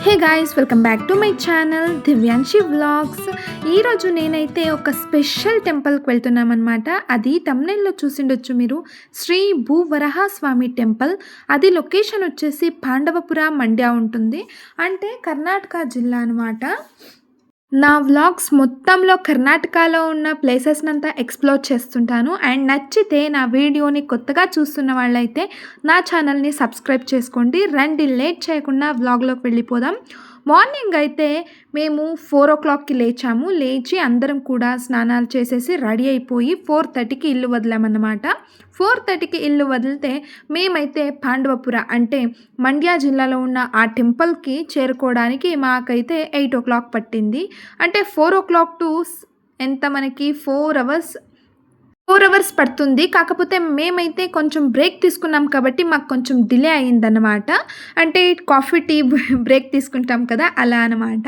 Hey guys, welcome back to my channel Divyanshi vlogs. ఈరోజు నేనైతే ఒక స్పెషల్ టెంపుల్కి వెళ్తున్నామన్నమాట. అది తమ్నెయిల్లో చూసిండొచ్చు మీరు, శ్రీ భూవరహస్వామి టెంపుల్. అది లొకేషన్ వచ్చేసి పాండవపుర, మండ్య ఉంటుంది. అంటే కర్ణాటక జిల్లా అనమాట. నా వ్లాగ్స్ మొత్తంలో కర్ణాటకలో ఉన్న ప్లేసెస్నంతా ఎక్స్ప్లోర్ చేస్తుంటాను. అండ్ నచ్చితే నా వీడియోని కొత్తగా చూస్తున్న వాళ్ళైతే నా ఛానల్ని సబ్స్క్రైబ్ చేసుకోండి. రండి, లేట్ చేయకుండా వ్లాగ్లోకి వెళ్ళిపోదాం. మార్నింగ్ అయితే మేము 4 o'clockకి లేచాము. లేచి అందరం కూడా స్నానాలు చేసేసి రెడీ అయిపోయి 4:30కి ఇల్లు వదిలామన్నమాట. 4:30కి ఇల్లు వదిలితే మేమైతే పాండవపుర అంటే మండ్య జిల్లాలో ఉన్న ఆ టెంపుల్కి చేరుకోవడానికి మాకైతే 8 o'clock పట్టింది. అంటే 4 o'clock టు ఎంత మనకి 4 అవర్స్ పడుతుంది. కాకపోతే మేమైతే కొంచెం బ్రేక్ తీసుకున్నాం కాబట్టి మాకు కొంచెం డిలే అయిందన్నమాట. అంటే కాఫీ, టీ బ్రేక్ తీసుకుంటాం కదా, అలా అనమాట.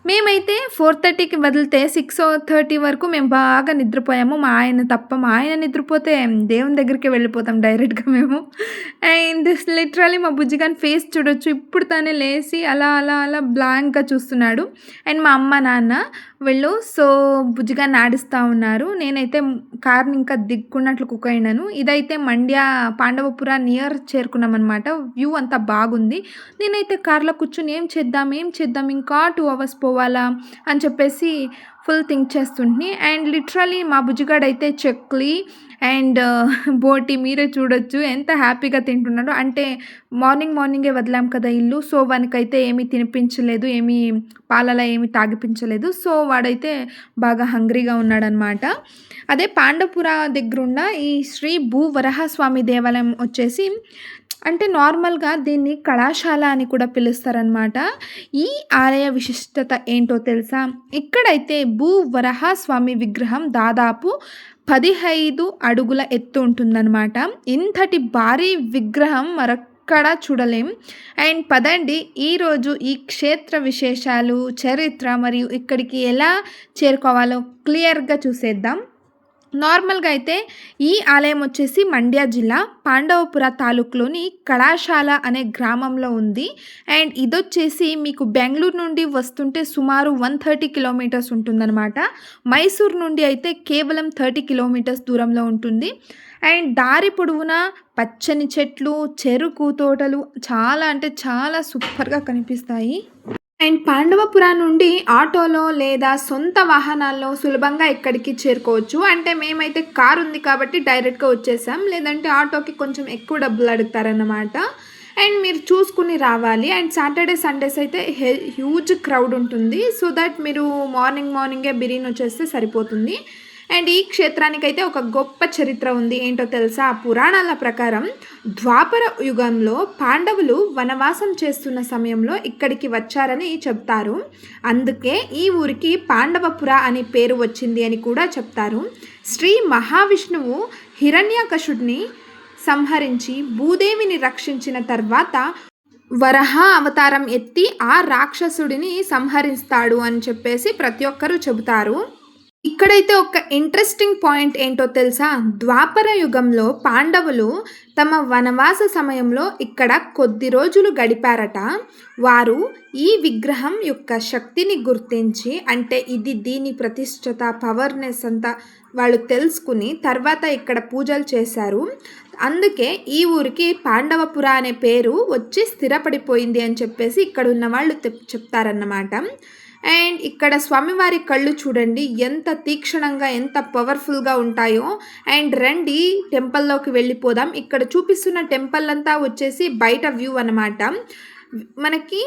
మేమైతే 4:30కి వదిలితే 6:30 వరకు మేము బాగా నిద్రపోయాము. మా ఆయన తప్ప. మా ఆయన నిద్రపోతే దేవుని దగ్గరికి వెళ్ళిపోతాం డైరెక్ట్గా మేము. అండ్ లిటరలీ మా బుజ్జిగాని ఫేస్ చూడొచ్చు. ఇప్పుడు తనే లేచి అలా అలా అలా బ్లాంక్గా చూస్తున్నాడు. అండ్ మా అమ్మ నాన్న వీళ్ళు బుజ్జిగాన్ని ఆడిస్తూ ఉన్నారు. నేనైతే కార్ని ఇంకా దిక్కున్నట్లు కుక్ అయినాను. ఇదైతే మండ్య పాండవపుర నియర్ చేరుకున్నాం అనమాట. వ్యూ అంతా బాగుంది. నేనైతే కార్లో కూర్చొని ఏం చేద్దాం ఇంకా 2 hours పోవాలా అని చెప్పేసి ఫుల్ థింక్ చేస్తుంటే, అండ్ లిటరలీ మా బుజ్జిగాడైతే చెక్లీ అండ్ బోటి మీరే చూడొచ్చు ఎంత హ్యాపీగా తింటున్నాడు. అంటే మార్నింగే వదిలాం కదా ఇల్లు. సో వానికైతే ఏమీ తినిపించలేదు, ఏమీ పాలలా ఏమీ తాగిపించలేదు. సో వాడైతే బాగా హంగ్రీగా ఉన్నాడనమాట. అదే పాండవపుర దగ్గరున్న ఈ శ్రీ భూవరహస్వామి దేవాలయం వచ్చేసి అంటే నార్మల్గా దీన్ని కళాశాల అని కూడా పిలుస్తారనమాట. ఈ ఆలయ విశిష్టత ఏంటో తెలుసా? ఇక్కడైతే భూవరహస్వామి విగ్రహం దాదాపు 15 అడుగుల ఎత్తు ఉంటుందన్నమాట. ఇంతటి భారీ విగ్రహం మరొక్కడ చూడలేం. అండ్ పదండి, ఈరోజు ఈ క్షేత్ర విశేషాలు, చరిత్ర మరియు ఇక్కడికి ఎలా చేరుకోవాలో క్లియర్గా చూసేద్దాం. నార్మల్గా అయితే ఈ ఆలయం వచ్చేసి మండ్య జిల్లా పాండవపుర తాలూకులోని కళాశాల అనే గ్రామంలో ఉంది. అండ్ ఇదొచ్చేసి మీకు బెంగళూరు నుండి వస్తుంటే సుమారు 130 కిలోమీటర్స్ ఉంటుందన్నమాట. మైసూర్ నుండి అయితే కేవలం 30 కిలోమీటర్స్ దూరంలో ఉంటుంది. అండ్ దారి పొడవునా పచ్చని చెట్లు, చెరుకు తోటలు చాలా అంటే చాలా సూపర్గా కనిపిస్తాయి. అండ్ పాండవపుర నుండి ఆటోలో లేదా సొంత వాహనాల్లో సులభంగా ఇక్కడికి చేరుకోవచ్చు. అంటే మేమైతే కారు ఉంది కాబట్టి డైరెక్ట్గా వచ్చేసాం. లేదంటే ఆటోకి కొంచెం ఎక్కువ డబ్బులు అడుగుతారన్నమాట. అండ్ మీరు చూసుకుని రావాలి. అండ్ సాటర్డే సండేస్ అయితే హ్యూజ్ క్రౌడ్ ఉంటుంది. సో దట్ మీరు మార్నింగే బిర్యానీ వచ్చేస్తే సరిపోతుంది. అండ్ ఈ క్షేత్రానికైతే ఒక గొప్ప చరిత్ర ఉంది. ఏంటో తెలుసా? పురాణాల ప్రకారం ద్వాపర యుగంలో పాండవులు వనవాసం చేస్తున్న సమయంలో ఇక్కడికి వచ్చారని చెప్తారు. అందుకే ఈ ఊరికి పాండవపుర అనే పేరు వచ్చింది అని కూడా చెప్తారు. శ్రీ మహావిష్ణువు హిరణ్యకశుడిని సంహరించి భూదేవిని రక్షించిన తర్వాత వరహ అవతారం ఎత్తి ఆ రాక్షసుడిని సంహరిస్తాడు అని చెప్పేసి ప్రతి ఒక్కరూ చెబుతారు. ఇక్కడైతే ఒక ఇంట్రెస్టింగ్ పాయింట్ ఏంటో తెలుసా? ద్వాపర యుగంలో పాండవులు తమ వనవాస సమయంలో ఇక్కడ కొద్ది రోజులు గడిపారట. వారు ఈ విగ్రహం యొక్క శక్తిని గుర్తించి, అంటే దీని ప్రతిష్టత, పవర్నెస్ అంతా వాళ్ళు తెలుసుకుని తర్వాత ఇక్కడ పూజలు చేశారు. అందుకే ఈ ఊరికి పాండవపుర అనే పేరు వచ్చి స్థిరపడిపోయింది అని చెప్పేసి ఇక్కడ ఉన్న వాళ్ళు చెప్తారన్నమాట. అండ్ ఇక్కడ స్వామివారి కళ్ళు చూడండి ఎంత తీక్షణంగా, ఎంత పవర్ఫుల్గా ఉంటాయో. అండ్ రండి టెంపుల్లోకి వెళ్ళిపోదాం. ఇక్కడ చూపిస్తున్న టెంపుల్ అంతా వచ్చేసి బయట వ్యూ అన్నమాట. మనకి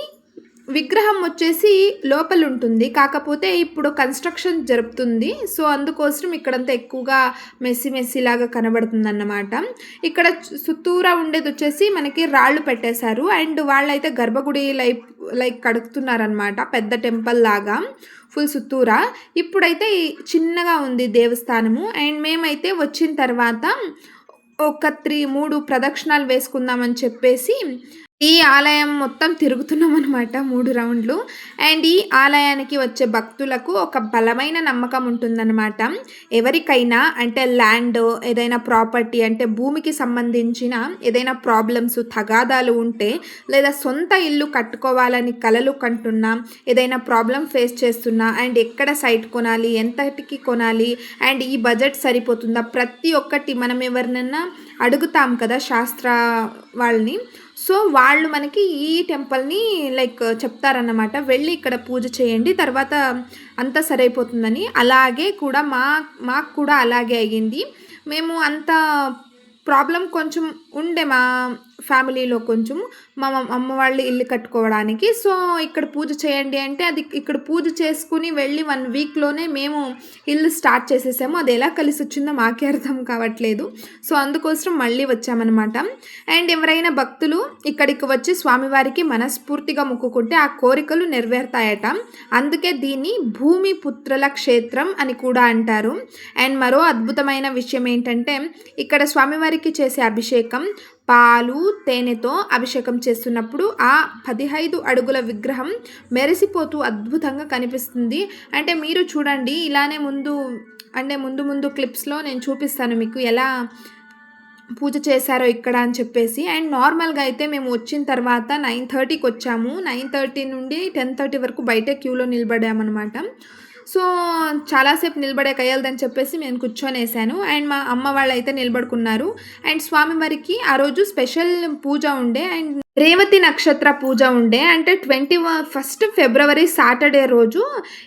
విగ్రహం వచ్చేసి లోపల ఉంటుంది, కాకపోతే ఇప్పుడు కన్స్ట్రక్షన్ జరుపుతుంది. సో అందుకోసం ఇక్కడంతా ఎక్కువగా మెస్సీ లాగా కనబడుతుంది అన్నమాట. ఇక్కడ చుట్టూరా ఉండేది వచ్చేసి మనకి రాళ్ళు పెట్టేశారు. అండ్ వాళ్ళైతే గర్భగుడి లైక్ కడుగుతున్నారనమాట, పెద్ద టెంపుల్ లాగా ఫుల్ చుట్టూరా. ఇప్పుడైతే చిన్నగా ఉంది దేవస్థానము. అండ్ మేమైతే వచ్చిన తర్వాత ఒక 3 ప్రదక్షిణాలు వేసుకుందామని చెప్పేసి ఈ ఆలయం మొత్తం తిరుగుతున్నామనమాట 3 రౌండ్లు. అండ్ ఈ ఆలయానికి వచ్చే భక్తులకు ఒక బలమైన నమ్మకం ఉంటుందనమాట. ఎవరికైనా అంటే ల్యాండ్ ఏదైనా ప్రాపర్టీ అంటే భూమికి సంబంధించిన ఏదైనా ప్రాబ్లమ్స్, తగాదాలు ఉంటే లేదా సొంత ఇల్లు కట్టుకోవాలని కలలు కంటున్నా, ఏదైనా ప్రాబ్లమ్ ఫేస్ చేస్తున్నా అండ్ ఎక్కడ సైట్ కొనాలి, ఎంతటికి కొనాలి అండ్ ఈ బడ్జెట్ సరిపోతుందా? ప్రతి ఒక్కటి మనం ఎవరినైనా అడుగుతాం కదా శాస్త్ర వాళ్ళని. సో, వాళ్ళు మనకి ఈ టెంపుల్‌ని చెప్తారన్నమాట. వెళ్లి ఇక్కడ పూజ చేయండి. తర్వాత అంతా సరైపోతుందని. అలాగే కూడా మాకు కూడా అలాగే అయ్యింది. మేము అంత ప్రాబ్లమ్ కొంచెం ఉండే మా ఫ్యామిలీలో కొంచెం. అమ్మ వాళ్ళు ఇల్లు కట్టుకోవడానికి. సో, ఇక్కడ పూజ చేయండి అంటే అది ఇక్కడ పూజ చేసుకొని వెళ్ళి 1 వీక్‌లోనే మేము ఇల్లు స్టార్ట్ చేసేసాము. అది ఎలా కలిసొచ్చిందో మాకే అర్థం కావట్లేదు. సో, అందుకోసం మళ్ళీ వచ్చామనమాట. అండ్ ఎవరైనా భక్తులు ఇక్కడికి వచ్చి స్వామివారికి మనస్ఫూర్తిగా మొక్కుకుంటే ఆ కోరికలు నెరవేరుతాయట. అందుకే దీన్ని భూమి పుత్రుల క్షేత్రం అని కూడా అంటారు. అండ్ మరో అద్భుతమైన విషయం ఏంటంటే ఇక్కడ స్వామివారికి చేసే అభిషేకం పాలు, తేనెతో అభిషేకం చేస్తున్నప్పుడు ఆ 15 అడుగుల విగ్రహం మెరిసిపోతూ అద్భుతంగా కనిపిస్తుంది. అంటే మీరు చూడండి ఇలానే ముందు క్లిప్స్‌లో నేను చూపిస్తాను మీకు ఎలా పూజ చేశారో ఇక్కడ అని చెప్పేసి. అండ్ నార్మల్‌గా అయితే మేము వచ్చిన తర్వాత 9:30కి వచ్చాము. 9:30 నుండి 10:30 వరకు బయటే క్యూలో నిలబడామనమాట. సో, చాలా సేపు నిలబడేకి అయ్యలేదని చెప్పేసి నేను కూర్చొనేసాను. అండ్ మా అమ్మ వాళ్ళైతే నిలబడుకున్నారు. అండ్ స్వామివారికి ఆ రోజు స్పెషల్ పూజ ఉండే. అండ్ రేవతి నక్షత్ర పూజ ఉండే. అంటే 21 ఫిబ్రవరి సాటర్డే రోజు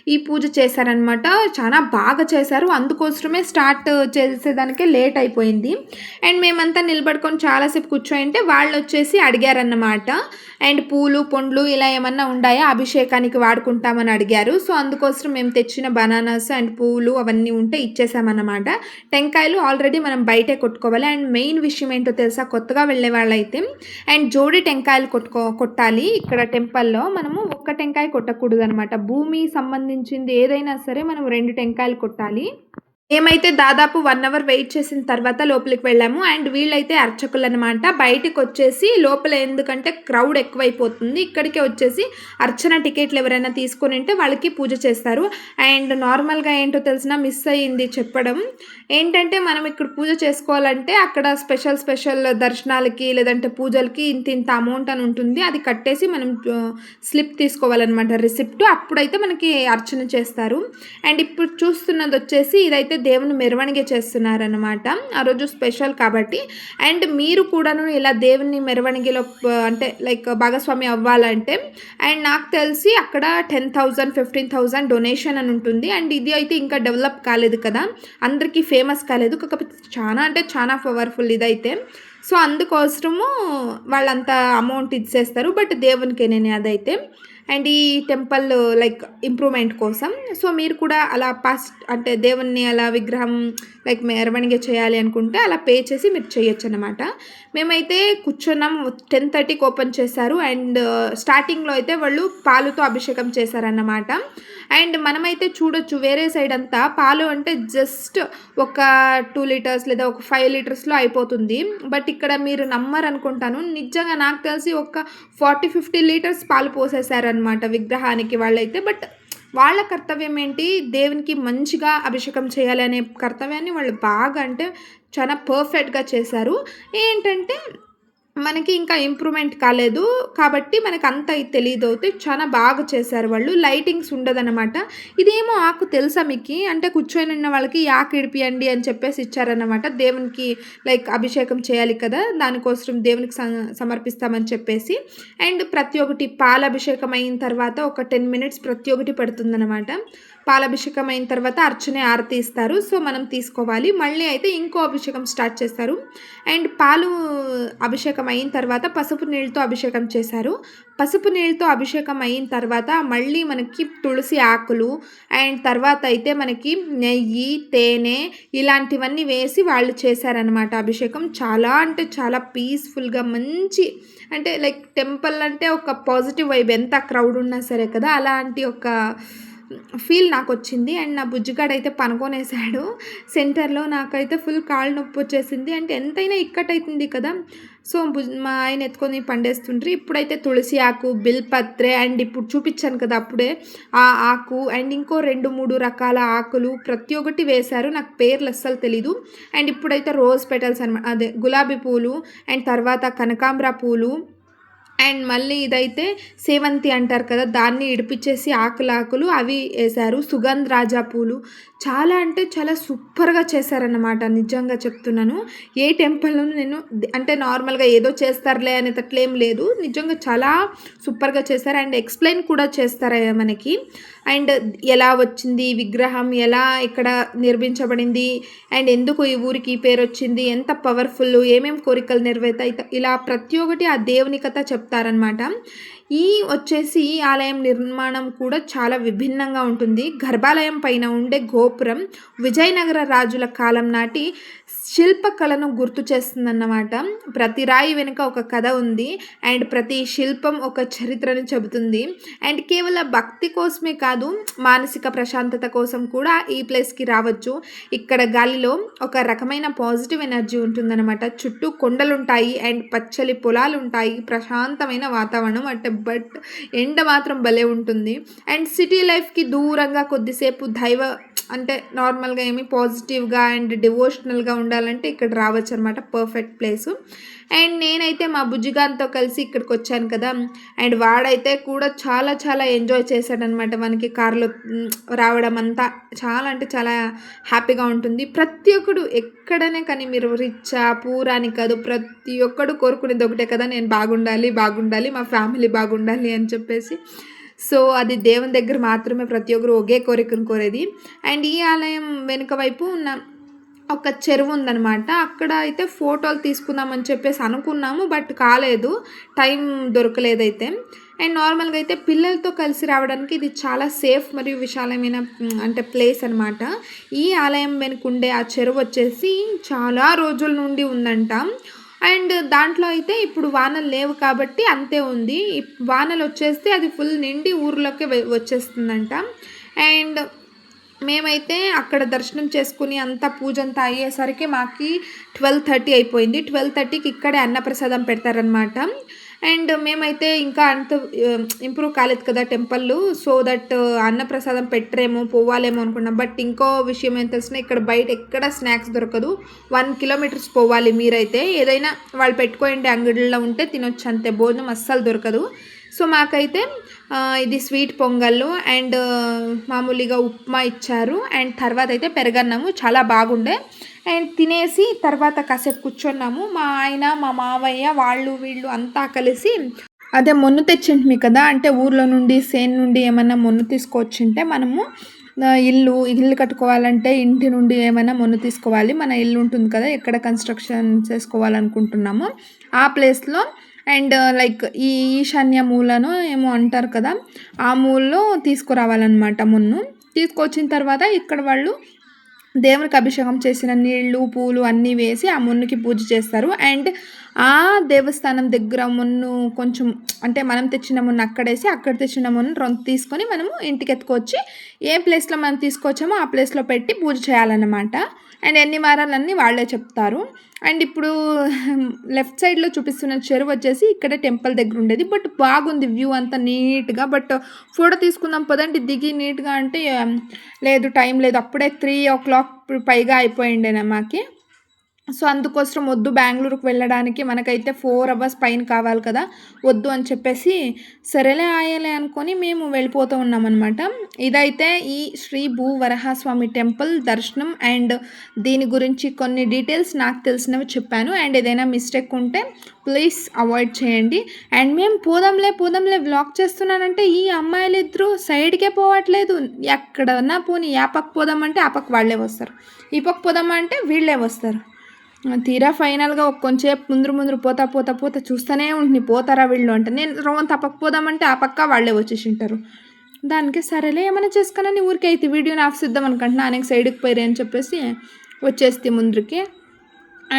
ఈ పూజ చేశారనమాట. చాలా బాగా చేశారు. అందుకోసమే స్టార్ట్ చేసేదానికే లేట్ అయిపోయింది. అండ్ మేమంతా నిలబడుకొని చాలాసేపు కూర్చోయింటే వాళ్ళొచ్చేసి అడిగారన్నమాట. అండ్ పూలు, పండ్లు ఇలా ఏమన్నా ఉన్నాయా అభిషేకానికి వాడుకుంటామని అడిగారు. సో, అందుకోసం మేము తెచ్చిన బనానాస్ అండ్ పూలు అవన్నీ ఉంటే ఇచ్చేసామన్నమాట. టెంకాయలు ఆల్రెడీ మనం బయటే కొట్టుకోవాలి. అండ్ మెయిన్ విషయం ఏంటో తెలుసా? కొత్తగా వెళ్ళే వాళ్ళైతే అండ్ జోడి టెంకాయలు కొట్టాలి. ఇక్కడ టెంపుల్‌లో మనము ఒక్క టెంకాయ కొట్టకూడదనమాట. భూమి సంబంధించింది ఏదైనా సరే మనం 2 టెంకాయలు కొట్టాలి. మేమైతే దాదాపు 1 అవర్ వెయిట్ చేసిన తర్వాత లోపలికి వెళ్ళాము. అండ్ వీళ్ళైతే అర్చకులనమాట. బయటికొచ్చేసి లోపల ఎందుకంటే క్రౌడ్ ఎక్కువైపోతుంది. ఇక్కడికే వచ్చేసి అర్చన టికెట్లు ఎవరైనా తీసుకొనుంటే వాళ్ళకి పూజ చేస్తారు. అండ్ నార్మల్‌గా ఏంటో తెలిసినా మిస్ అయ్యింది చెప్పడం. ఏంటంటే మనం ఇక్కడ పూజ చేసుకోవాలంటే అక్కడ స్పెషల్ దర్శనాలకి లేదంటే పూజలకి ఇంతింత అమౌంట్ అని ఉంటుంది. అది కట్టేసి మనం స్లిప్ తీసుకోవాలనమాట రిసిప్ట్. అప్పుడైతే మనకి అర్చన చేస్తారు. అండ్ ఇప్పుడు చూస్తున్నది వచ్చేసి ఇదైతే దేవుని మెరవಣಿಗೆ చేస్తున్నారనమాట. ఆ రోజు స్పెషల్ కాబట్టి. అండ్ మీరు కూడాను ఇలా దేవుని మెరవಣಿಗೆలో అంటే భాగస్వామి అవ్వాలంటే అండ్ నాకు తెలిసి అక్కడ 10,000 15,000 డొనేషన్ అని ఉంటుంది. అండ్ ఇది అయితే ఇంకా డెవలప్ కాలేదు కదా, అందరికీ ఫేమస్ కాలేదు. కాకపోతే చాలా అంటే చాలా పవర్ఫుల్ ఇదైతే. సో, అందుకోసము వాళ్ళంత అమౌంట్ ఇచ్చేస్తారు. బట్ దేవునికేనే అదైతే. అండ్ ఈ టెంపుల్ ఇంప్రూవ్మెంట్ కోసం. సో, మీరు కూడా అలా అంటే దేవుణ్ణి అలా విగ్రహం మెరవಣಿಗೆ చేయాలి అనుకుంటే అలా పే చేసి మీరు చేయొచ్చు అనమాట. మేమైతే కూర్చున్నాం. 10:30కి ఓపెన్ చేశారు. అండ్ స్టార్టింగ్లో అయితే వాళ్ళు పాలుతో అభిషేకం చేశారన్నమాట. అండ్ మనమైతే చూడొచ్చు వేరే సైడ్ అంతా పాలు అంటే జస్ట్ ఒక 2 లీటర్స్ లేదా ఒక 5 లీటర్స్లో అయిపోతుంది. బట్ ఇక్కడ మీరు నమ్మరనుకుంటాను, నిజంగా నాకు తెలిసి ఒక 40-50 లీటర్స్ పాలు పోసేసారనమాట విగ్రహానికి వాళ్ళైతే. బట్ వాళ్ళ కర్తవ్యం ఏంటి? దేవునికి మంచిగా అభిషేకం చేయాలి అనే కర్తవ్యాన్ని వాళ్ళు బాగా అంటే చాలా పర్ఫెక్ట్‌గా చేశారు. ఏంటంటే మనకి ఇంకా ఇంప్రూవ్‌మెంట్ కాలేదు కాబట్టి మనకు అంత తెలీదవుతే చాలా బాగా చేశారు వాళ్ళు. లైటింగ్స్ ఉండదనమాట. ఇదేమో ఆకు తెలుసా మీకి? అంటే కూర్చొని ఉన్న వాళ్ళకి ఈ ఆకు ఇడిపియండి అని చెప్పేసి ఇచ్చారన్నమాట. దేవునికి అభిషేకం చేయాలి కదా, దానికోసం దేవునికి సమర్పిస్తామని చెప్పేసి. అండ్ ప్రతి ఒక్కటి పాలాభిషేకం అయిన తర్వాత ఒక 10 మినిట్స్ ప్రతి ఒక్కటి పెడుతుందనమాట. పాలాభిషేకం అయిన తర్వాత అర్చనే ఆరతి ఇస్తారు. సో, మనం తీసుకోవాలి. మళ్ళీ అయితే ఇంకో అభిషేకం స్టార్ట్ చేస్తారు. అండ్ పాలు అభిషేకం అయిన తర్వాత పసుపు నీళ్ళతో అభిషేకం చేశారు. పసుపు నీళ్ళతో అభిషేకం అయిన తర్వాత మళ్ళీ మనకి తులసి ఆకులు అండ్ తర్వాత అయితే మనకి నెయ్యి, తేనె ఇలాంటివన్నీ వేసి వాళ్ళు చేశారనమాట అభిషేకం. చాలా అంటే చాలా పీస్‌ఫుల్‌గా మంచి అంటే టెంపుల్ అంటే ఒక పాజిటివ్ వైబ్, ఎంత క్రౌడ్ ఉన్నా సరే కదా, అలాంటి ఒక ఫీల్ నాకొచ్చింది. అండ్ నా బుజ్జిగాడైతే పనుకొనేసాడు సెంటర్‌లో. నాకైతే ఫుల్ కాళ్ళు నొప్పొచ్చేసింది. అంటే ఎంతైనా ఇక్కట్టయితుంది కదా! సో, మా ఆయన ఎత్తుకొని పండేస్తుండ్రి. ఇప్పుడైతే తులసి ఆకు, బిల్పత్రె అండ్ ఇప్పుడు చూపిచ్చాను కదా అప్పుడే ఆ ఆకు అండ్ ఇంకో 2, 3 రకాల ఆకులు ప్రతి ఒక్కటి వేశారు. నాకు పేర్లు అస్సలు తెలీదు. అండ్ ఇప్పుడైతే రోజ్ పెటల్స్ అదే గులాబీ పూలు అండ్ తర్వాత కనకాంబర పూలు అండ్ మళ్ళీ ఇదైతే సేవంతి అంటారు కదా! దాన్ని ఇడిపిచ్చేసి ఆకులు అవి ఏశారు. సుగంధరాజ పూలు చాలా అంటే చాలా సూపర్‌గా చేశారన్నమాట. నిజంగా చెప్తున్నాను. ఏ టెంపుల్‌లోను నేను అంటే నార్మల్‌గా ఏదో చేస్తారులే అనేటట్లేం లేదు. నిజంగా చాలా సూపర్‌గా చేశారు. అండ్ ఎక్స్‌ప్లెయిన్ కూడా చేస్తారు మనకి. అండ్ ఎలా వచ్చింది ఈ విగ్రహం, ఎలా ఇక్కడ నిర్మించబడింది అండ్ ఎందుకు ఈ ఊరికి ఈ పేరొచ్చింది, ఎంత పవర్‌ఫుల్, ఏమేం కోరికలు నెరవేరుతాయి, ఇలా ప్రతి ఒక్కటి ఆ దేవుని కథ చెప్తారనమాట. ఈ వచ్చేసి ఈ ఆలయం నిర్మాణం కూడా చాలా విభిన్నంగా ఉంటుంది. గర్భాలయం పైన ఉండే గోపురం విజయనగర రాజుల కాలం నాటి శిల్పకళను గుర్తు చేస్తుందన్నమాట. ప్రతి రాయి వెనుక ఒక కథ ఉంది అండ్ ప్రతి శిల్పం ఒక చరిత్రను చెబుతుంది. అండ్ కేవలం భక్తి కోసమే కాదు, మానసిక ప్రశాంతత కోసం కూడా ఈ ప్లేస్‌కి రావచ్చు. ఇక్కడ గాలిలో ఒక రకమైన పాజిటివ్ ఎనర్జీ ఉంటుందన్నమాట. చుట్టూ కొండలుంటాయి అండ్ పచ్చని పొలాలుంటాయి. ప్రశాంతమైన వాతావరణం బట్ ఎండ మాత్రం భలే ఉంటుంది. అండ్ సిటీ లైఫ్‌కి దూరంగా కొద్దిసేపు అంటే నార్మల్‌గా పాజిటివ్‌గా అండ్ డివోషనల్‌గా ఉండాలంటే ఇక్కడ రావచ్చనమాట. Perfect place. అండ్ నేనైతే మా బుజ్జిగానితో కలిసి ఇక్కడికొచ్చాను కదా! అండ్ వాడైతే కూడా చాలా చాలా ఎంజాయ్ చేశాడనమాట. మనకి కార్‌లో రావడం అంతా చాలా అంటే చాలా హ్యాపీగా ఉంటుంది. ప్రతి ఒక్కడు ఎక్కడనే కానీ మీరు రిచ్చా, పూరా అని కాదు, ప్రతి ఒక్కడు కోరుకునేది ఒకటే కదా! నేను బాగుండాలి, మా ఫ్యామిలీ బాగుండాలి అని చెప్పేసి. సో, అది దేవుని దగ్గర మాత్రమే ప్రతి ఒక్కరు ఒకే కోరికను కోరేది. అండ్ ఈ ఆలయం వెనుక వైపు ఉన్న ఒక చెరువు ఉందనమాట. అక్కడ అయితే ఫోటోలు తీసుకుందామని చెప్పేసి అనుకున్నాము. బట్ కాలేదు. టైం దొరకలేదైతే. అండ్ నార్మల్‌గా అయితే పిల్లలతో కలిసి రావడానికి ఇది చాలా సేఫ్ మరియు విశాలమైన అంటే ప్లేస్ అనమాట. ఈ ఆలయం వెనుకుండే ఆ చెరువు వచ్చేసి చాలా రోజుల నుండి ఉందంట. అండ్ దాంట్లో అయితే ఇప్పుడు వానలు లేవు కాబట్టి అంతే ఉంది. వానలు వచ్చేస్తే అది ఫుల్ నిండి ఊర్లోకి వచ్చేస్తుందంట. అండ్ మేమైతే అక్కడ దర్శనం చేసుకుని అంతా పూజంతా అయ్యేసరికి మాకి 12:30 అయిపోయింది. 12:30కి ఇక్కడే అన్నప్రసాదం పెడతారనమాట. అండ్ మేమైతే ఇంకా అంత ఇంప్రూవ్ కాలేదు కదా టెంపుల్. సో దట్ అన్నప్రసాదం పెట్టరేమో, పోవాలేమో అనుకున్నాం. బట్ ఇంకో విషయం ఏం తెలిసినా ఇక్కడ బయట ఎక్కడ స్నాక్స్ దొరకదు. 1 కిలోమీటర్స్ పోవాలి మీరైతే. ఏదైనా వాళ్ళు పెట్టుకోండి అంగడిలో ఉంటే తినొచ్చు అంతే. భోజనం అస్సలు దొరకదు. సో మాకైతే ఇది స్వీట్ పొంగళ్ళు అండ్ మామూలుగా ఉప్మా ఇచ్చారు. అండ్ తర్వాత అయితే పెరుగన్నము చాలా బాగుండే. అండ్ తినేసి తర్వాత కాసేపు కూర్చున్నాము. మా ఆయన, మా మావయ్య వాళ్ళు వీళ్ళు అంతా కలిసి అదే మొన్ను తెచ్చింటిమి కదా! అంటే ఊర్లో నుండి సేను నుండి ఏమన్నా మొన్ను తీసుకొచ్చింటే మనము ఇల్లు కట్టుకోవాలంటే ఇంటి నుండి ఏమైనా మొన్ను తీసుకోవాలి. మన ఇల్లు ఉంటుంది కదా! ఎక్కడ కన్స్ట్రక్షన్ చేసుకోవాలనుకుంటున్నామో ఆ ప్లేస్‌లో అండ్ లైక్ ఈ ఈశాన్య మూలను ఏమో అంటారు కదా! ఆ మూలలో తీసుకురావాలన్నమాట మొన్ను. తీసుకొచ్చిన తర్వాత ఇక్కడ వాళ్ళు దేవునికి అభిషేకం చేసిన నీళ్ళు, పూలు అన్నీ వేసి ఆ మొన్నుకి పూజ చేస్తారు. అండ్ ఆ దేవస్థానం దగ్గర మొన్ను కొంచెం అంటే మనం తెచ్చిన మొన్ను అక్కడేసి, అక్కడ తెచ్చిన మొన్ను తీసుకొని మనము ఇంటికి ఎత్తుకొచ్చి ఏ ప్లేస్‌లో మనం తీసుకొచ్చామో ఆ ప్లేస్‌లో పెట్టి పూజ చేయాలన్నమాట. అండ్ ఎన్ని వారాలన్నీ వాళ్ళే చెప్తారు. అండ్ ఇప్పుడు లెఫ్ట్ సైడ్‌లో చూపిస్తున్న చెరువు వచ్చేసి ఇక్కడ టెంపుల్ దగ్గర ఉండేది. బట్ బాగుంది వ్యూ అంతా నీట్‌గా. బట్ ఫోటో తీసుకుందాం పదండి దిగి నీట్‌గా అంటే లేదు టైం లేదు. అప్పుడే 3:00 పైగా అయిపోయిండేనా మాకి. సో అందుకోసం వద్దు బెంగుళూరుకి వెళ్ళడానికి మనకైతే 4 అవర్స్ పైన కావాలి కదా! వద్దు అని చెప్పేసి సరేలే ఆయేలే అనుకొని మేము వెళ్ళిపోతూ ఉన్నామనమాట. ఇదైతే ఈ శ్రీ భూవరహస్వామి టెంపుల్ దర్శనం అండ్ దీని గురించి కొన్ని డీటెయిల్స్ నాకు తెలిసినవి చెప్పాను. అండ్ ఏదైనా మిస్టేక్ ఉంటే ప్లీజ్ అవాయిడ్ చేయండి. అండ్ మేము పోదాంలే వ్లాగ్ చేస్తున్నానంటే ఈ అమ్మాయిలిద్దరూ సైడ్‌కే పోవట్లేదు. ఎక్కడన్నా పోనీ ఆ పక్క పోదామంటే ఆ పక్క వాళ్ళే వస్తారు. ఈ పక్క పోదామంటే వీళ్ళే వస్తారు. తీరా ఫైనల్‌గా కొంచెంసేపు ముందర పోతా చూస్తూనే ఉంటిని. పోతారా వీళ్ళు అంటే. నేను రౌండ్ పోదామంటే ఆ పక్క వాళ్ళే వచ్చేసింటారు. దానికి సరేలే ఏమైనా చేసుకొనని ఊరికే అయితే వీడియోని ఆఫ్ చేద్దాం అనుకుంటున్నా. ఆయనకి సైడ్‌కి పోయిర్రు అని చెప్పేసి వచ్చేస్తి ముందరికి.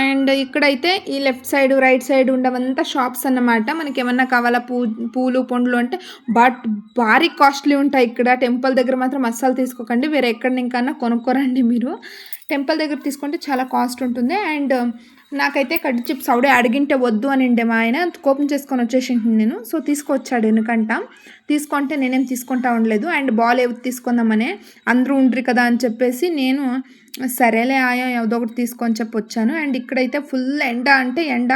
అండ్ ఇక్కడైతే ఈ లెఫ్ట్ సైడ్, రైట్ సైడ్ ఉండవంతా షాప్స్ అన్నమాట. మనకేమన్నా కావాలా పూలు, పండ్లు అంటే బట్ భారీ కాస్ట్‌లీ ఉంటాయి ఇక్కడ. టెంపుల్ దగ్గర మాత్రం అస్సలు తీసుకోకండి. వేరే ఎక్కడినింకన్నా కొనుక్కోరండి మీరు. టెంపుల్ దగ్గర తీసుకుంటే చాలా కాస్ట్ ఉంటుంది. అండ్ నాకైతే కడ్డీ చిప్స్ ఆవిడే అడిగింటే వద్దు అనిండే మా ఆయన. కోపం చేసుకొని వచ్చేసింటిని నేను. సో తీసుకొచ్చాడు ఎనకంట. తీసుకుంటే నేనేం తీసుకుంటా ఉండలేదు. అండ్ బాలేవు తీసుకుందామనే అందరూ ఉండ్రి కదా అని చెప్పేసి నేను సరేలే ఆయా ఏదో ఒకటి తీసుకొని చెప్పొచ్చాను. అండ్ ఇక్కడైతే ఫుల్ ఎండ అంటే ఎండ,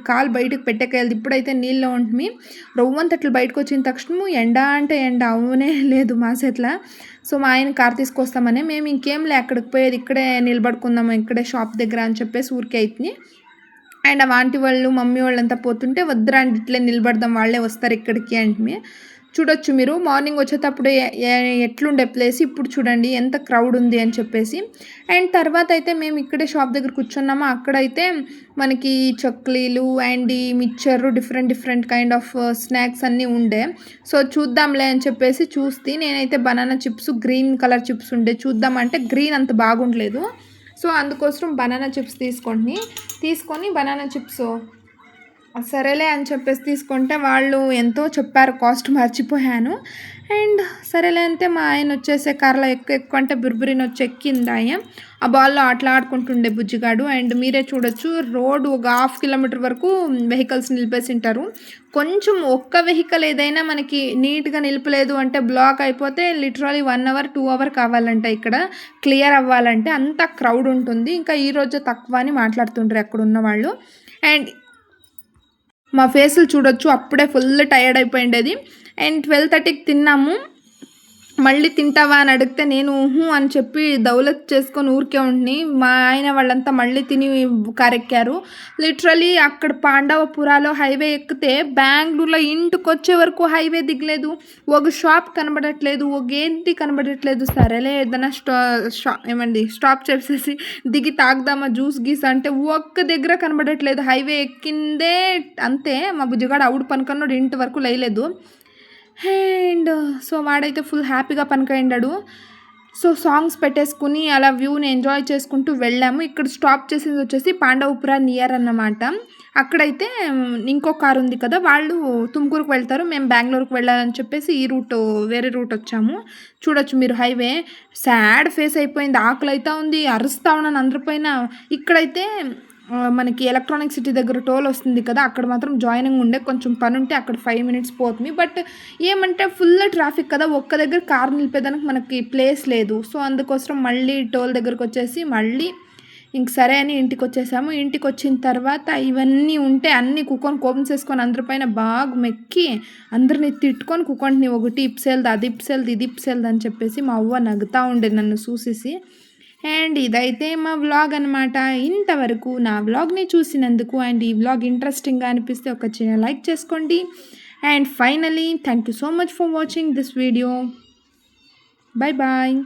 కాలు బయటకు పెట్టేకెళ్ళదు. ఇప్పుడైతే నీళ్ళలో ఉంటుంది. రవ్వంతట్లు బయటకు వచ్చిన తక్షణము ఎండ అంటే ఎండ అవునే లేదు మా చేతిలో. సో మా ఆయన కార్ తీసుకొస్తామని మేము ఇంకేం లే అక్కడికి పోయేది, ఇక్కడే నిలబడుకుందాము ఇక్కడే షాప్ దగ్గర అని చెప్పేసి ఊరికే అవుతుంది. అండ్ ఆ ఆంటీ వాళ్ళు మమ్మీ వాళ్ళంతా పోతుంటే వద్దురా అండి ఇట్లే నిలబడదాం వాళ్ళే వస్తారు ఇక్కడికి అంటే చూడొచ్చు మీరు మార్నింగ్ వచ్చేటప్పుడు ఎట్లుండే ప్లేస్ ఇప్పుడు చూడండి ఎంత క్రౌడ్ ఉంది అని చెప్పేసి. అండ్ తర్వాత అయితే మేము ఇక్కడే షాప్ దగ్గర కూర్చున్నాము. అక్కడైతే మనకి చక్లీలు అండ్ ఈ mixture different kind of snacks అన్నీ ఉండే. సో చూద్దాంలే అని చెప్పేసి చూస్తే నేనైతే banana chips green colour chips ఉండే చూద్దామంటే గ్రీన్ అంత బాగుండలేదు. సో అందుకోసం బనానా చిప్స్ తీసుకొని బనానా చిప్స్ సరేలే అని చెప్పేసి తీసుకుంటే వాళ్ళు ఎంతో చెప్పారు, కాస్ట్ మర్చిపోయాను. అండ్ సరేలే అంటే మా ఆయన వచ్చేసే కార్లో ఎక్కువ అంటే బిర్బిరిని వచ్చి ఎక్కిందాయ ఆ బాల్లో ఆటలాడుకుంటుండే బుజ్జిగాడు. అండ్ మీరే చూడొచ్చు రోడ్ ఒక 1/2 కిలోమీటర్ వరకు వెహికల్స్ నిలిపేసి ఉంటారు. కొంచెం ఒక్క వెహికల్ ఏదైనా మనకి నీట్గా నిలపలేదు అంటే బ్లాక్ అయిపోతే లిటరలీ 1 అవర్ 2 అవర్ కావాలంట ఇక్కడ క్లియర్ అవ్వాలంటే, అంత క్రౌడ్ ఉంటుంది. ఇంకా ఈరోజు తక్కువ అని మాట్లాడుతుంటారు అక్కడ ఉన్న వాళ్ళు. అండ్ మా ఫేసులు చూడొచ్చు అప్పుడే ఫుల్ టైర్డ్ అయిపోయిండేది. అండ్ 12:30కి తిన్నాము. మళ్ళీ తింటావా అని అడిగితే నేను అని చెప్పి దౌలత్ చేసుకొని ఊరికే ఉంటుని. మా ఆయన వాళ్ళంతా మళ్ళీ తిని కారెక్కారు. లిటరలీ అక్కడ పాండవపురాలో హైవే ఎక్కితే బెంగళూరులో ఇంటికి వచ్చే వరకు హైవే దిగలేదు. ఒక షాప్ కనబడట్లేదు, ఒక ఏంటి కనబడట్లేదు. సరేలే ఏదైనా స్టాప్ చేసేసి దిగి తాగుదామా జ్యూస్ గీస్ అంటే ఒక్క దగ్గర కనబడట్లేదు. హైవే ఎక్కిందే అంతే. మా బుజ్జిగాడు అవుడు పనుకున్నాడు, ఇంటి వరకు లేయలేదు. అండ్ సో వాడైతే ఫుల్ హ్యాపీగా పనుకైండాడు. సో సాంగ్స్ పెట్టేసుకుని అలా వ్యూని ఎంజాయ్ చేసుకుంటూ వెళ్ళాము. ఇక్కడ స్టాప్ చేసేది వచ్చేసి పాండవపుర నియర్ అన్నమాట. అక్కడైతే ఇంకో కారు ఉంది కదా, వాళ్ళు తుమ్కూరుకు వెళ్తారు, మేము బెంగళూరుకు వెళ్ళాలని చెప్పేసి ఈ రూట్ వేరే రూట్ వచ్చాము. చూడొచ్చు మీరు హైవే సాడ్ ఫేస్ అయిపోయింది. ఆకలి అయితే ఉంది, అరుస్తూ ఉన్నాను అందరిపైన. ఇక్కడైతే మనకి ఎలక్ట్రానిక్ సిటీ దగ్గర టోల్ వస్తుంది కదా, అక్కడ మాత్రం జాయినింగ్ ఉండే కొంచెం పని ఉంటే అక్కడ 5 minutes పోతుంది. బట్ ఏమంటే ఫుల్ ట్రాఫిక్ కదా, ఒక్క దగ్గర కార్ నిలిపేదానికి మనకి ప్లేస్ లేదు. సో అందుకోసం మళ్ళీ టోల్ దగ్గరకు వచ్చేసి మళ్ళీ ఇంక సరే అని ఇంటికి వచ్చేసాము. ఇంటికి వచ్చిన తర్వాత ఇవన్నీ ఉంటే అన్నీ కుక్కొని కోపం చేసుకొని అందరిపైన బాగా మెక్కి అందరిని తిట్టుకొని కుక్కొని ఒకటి ఇప్సేల్ది అది ఇప్సేల్ది ఇది ఇప్సేల్ది అని చెప్పేసి మా అవ్వ నవ్వుతూ ఉండేది నన్ను చూసేసి. అండ్ ఇదైతే మా వ్లాగ్ అనమాట. ఇంతవరకు నా వ్లాగ్ని చూసినందుకు అండ్ ఈ వ్లాగ్ ఇంట్రెస్టింగ్గా అనిపిస్తే ఒక చిన్న లైక్ చేసుకోండి. And finally thank you so much for watching this video. Bye bye.